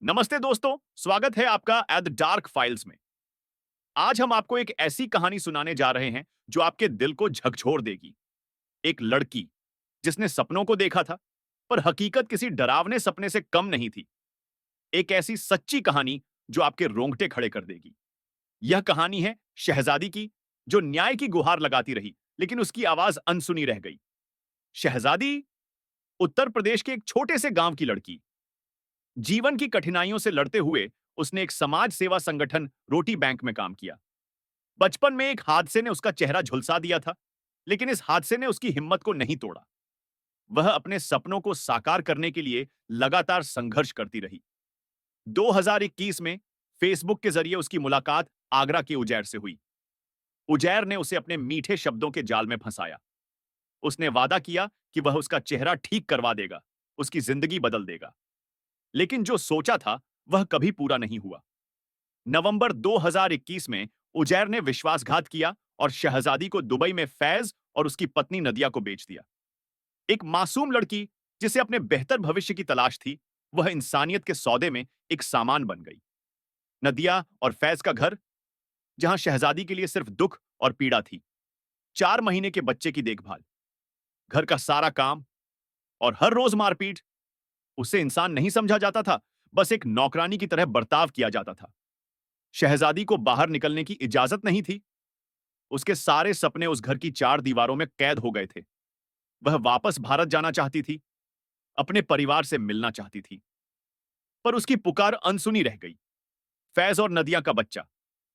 नमस्ते दोस्तों, स्वागत है आपका एट द डार्क फाइल्स में। आज हम आपको एक ऐसी कहानी सुनाने जा रहे हैं जो आपके दिल को झकझोर देगी। एक लड़की जिसने सपनों को देखा था, पर हकीकत किसी डरावने सपने से कम नहीं थी। एक ऐसी सच्ची कहानी जो आपके रोंगटे खड़े कर देगी। यह कहानी है शहजादी की, जो न्याय की गुहार लगाती रही, लेकिन उसकी आवाज अनसुनी रह गई। शहजादी उत्तर प्रदेश के एक छोटे से गांव की लड़की। जीवन की कठिनाइयों से लड़ते हुए उसने एक समाज सेवा संगठन रोटी बैंक में काम किया। बचपन में एक हादसे ने उसका चेहरा झुलसा दिया था, लेकिन इस हादसे ने उसकी हिम्मत को नहीं तोड़ा। वह अपने सपनों को साकार करने के लिए लगातार संघर्ष करती रही। 2021 में फेसबुक के जरिए उसकी मुलाकात आगरा के उजैर से हुई। उजैर ने उसे अपने मीठे शब्दों के जाल में फंसाया। उसने वादा किया कि वह उसका चेहरा ठीक करवा देगा, उसकी जिंदगी बदल देगा। लेकिन जो सोचा था वह कभी पूरा नहीं हुआ। नवंबर 2021 में उजैर ने विश्वासघात किया और शहजादी को दुबई में फैज और उसकी पत्नी नदिया को बेच दिया। एक मासूम लड़की जिसे अपने बेहतर भविष्य की तलाश थी, वह इंसानियत के सौदे में एक सामान बन गई। नदिया और फैज का घर, जहां शहजादी के लिए सिर्फ दुख और पीड़ा थी। 4 महीने के बच्चे की देखभाल, घर का सारा काम और हर रोज मारपीट। उसे इंसान नहीं समझा जाता था, बस एक नौकरानी की तरह बर्ताव किया जाता था। शहजादी को बाहर निकलने की इजाजत नहीं थी। उसके सारे सपने उस घर की 4 दीवारों में कैद हो गए थे। वह वापस भारत जाना चाहती थी, अपने परिवार से मिलना चाहती थी, पर उसकी पुकार अनसुनी रह गई। फैज और नदिया का बच्चा,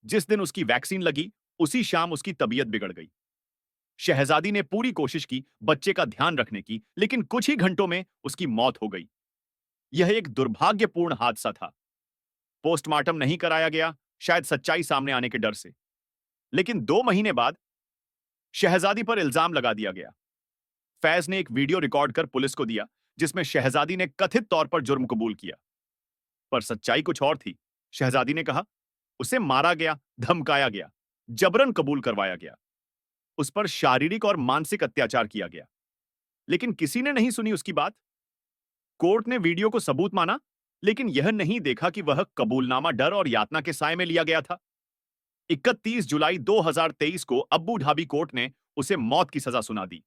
जिस दिन उसकी वैक्सीन लगी, उसी शाम उसकी तबीयत बिगड़ गई। शहजादी ने पूरी कोशिश की बच्चे का ध्यान रखने की, लेकिन कुछ ही घंटों में उसकी मौत हो गई। यह एक दुर्भाग्यपूर्ण हादसा था। पोस्टमार्टम नहीं कराया गया, शायद सच्चाई सामने आने के डर से। लेकिन 2 महीने बाद शहजादी पर इल्जाम लगा दिया गया। फैज ने एक वीडियो रिकॉर्ड कर पुलिस को दिया, जिसमें शहजादी ने कथित तौर पर जुर्म कबूल किया। पर सच्चाई कुछ और थी। शहजादी ने कहा, उसे मारा गया, धमकाया गया, जबरन कबूल करवाया गया। उस पर शारीरिक और मानसिक अत्याचार किया गया। लेकिन किसी ने नहीं सुनी उसकी बात। कोर्ट ने वीडियो को सबूत माना, लेकिन यह नहीं देखा कि वह कबूलनामा डर और यातना के साए में लिया गया था। 31 जुलाई 2023 को अब्बू धाबी कोर्ट ने उसे मौत की सजा सुना दी।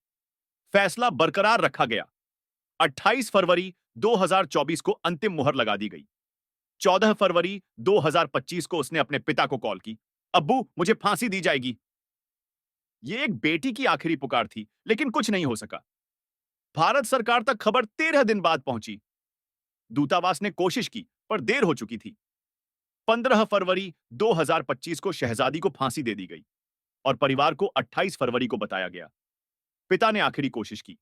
फैसला बरकरार रखा गया। 28 फरवरी 2024 को अंतिम मुहर लगा दी गई। 14 फरवरी 2025 को उसने अपने पिता को कॉल की, अब्बू मुझे फांसी दी जाएगी। यह एक बेटी की आखिरी पुकार थी, लेकिन कुछ नहीं हो सका। भारत सरकार तक खबर 13 दिन बाद पहुंची। दूतावास ने कोशिश की, पर देर हो चुकी थी। 15 फरवरी 2025 को शहजादी को फांसी दे दी गई और परिवार को 28 फरवरी को बताया गया। पिता ने आखिरी कोशिश की,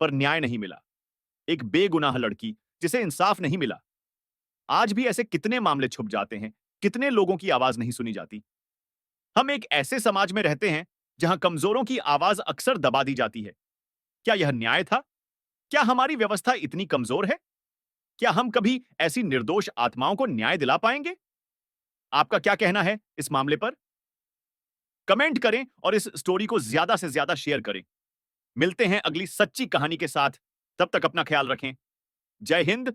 पर न्याय नहीं मिला। एक बेगुनाह लड़की जिसे इंसाफ नहीं मिला। आज भी ऐसे कितने मामले छुप जाते हैं, कितने लोगों की आवाज नहीं सुनी जाती। हम एक ऐसे समाज में रहते हैं जहां कमजोरों की आवाज अक्सर दबा दी जाती है। क्या यह न्याय था? क्या हमारी व्यवस्था इतनी कमजोर है? क्या हम कभी ऐसी निर्दोष आत्माओं को न्याय दिला पाएंगे? आपका क्या कहना है इस मामले पर? कमेंट करें और इस स्टोरी को ज्यादा से ज्यादा शेयर करें। मिलते हैं अगली सच्ची कहानी के साथ। तब तक अपना ख्याल रखें। जय हिंद,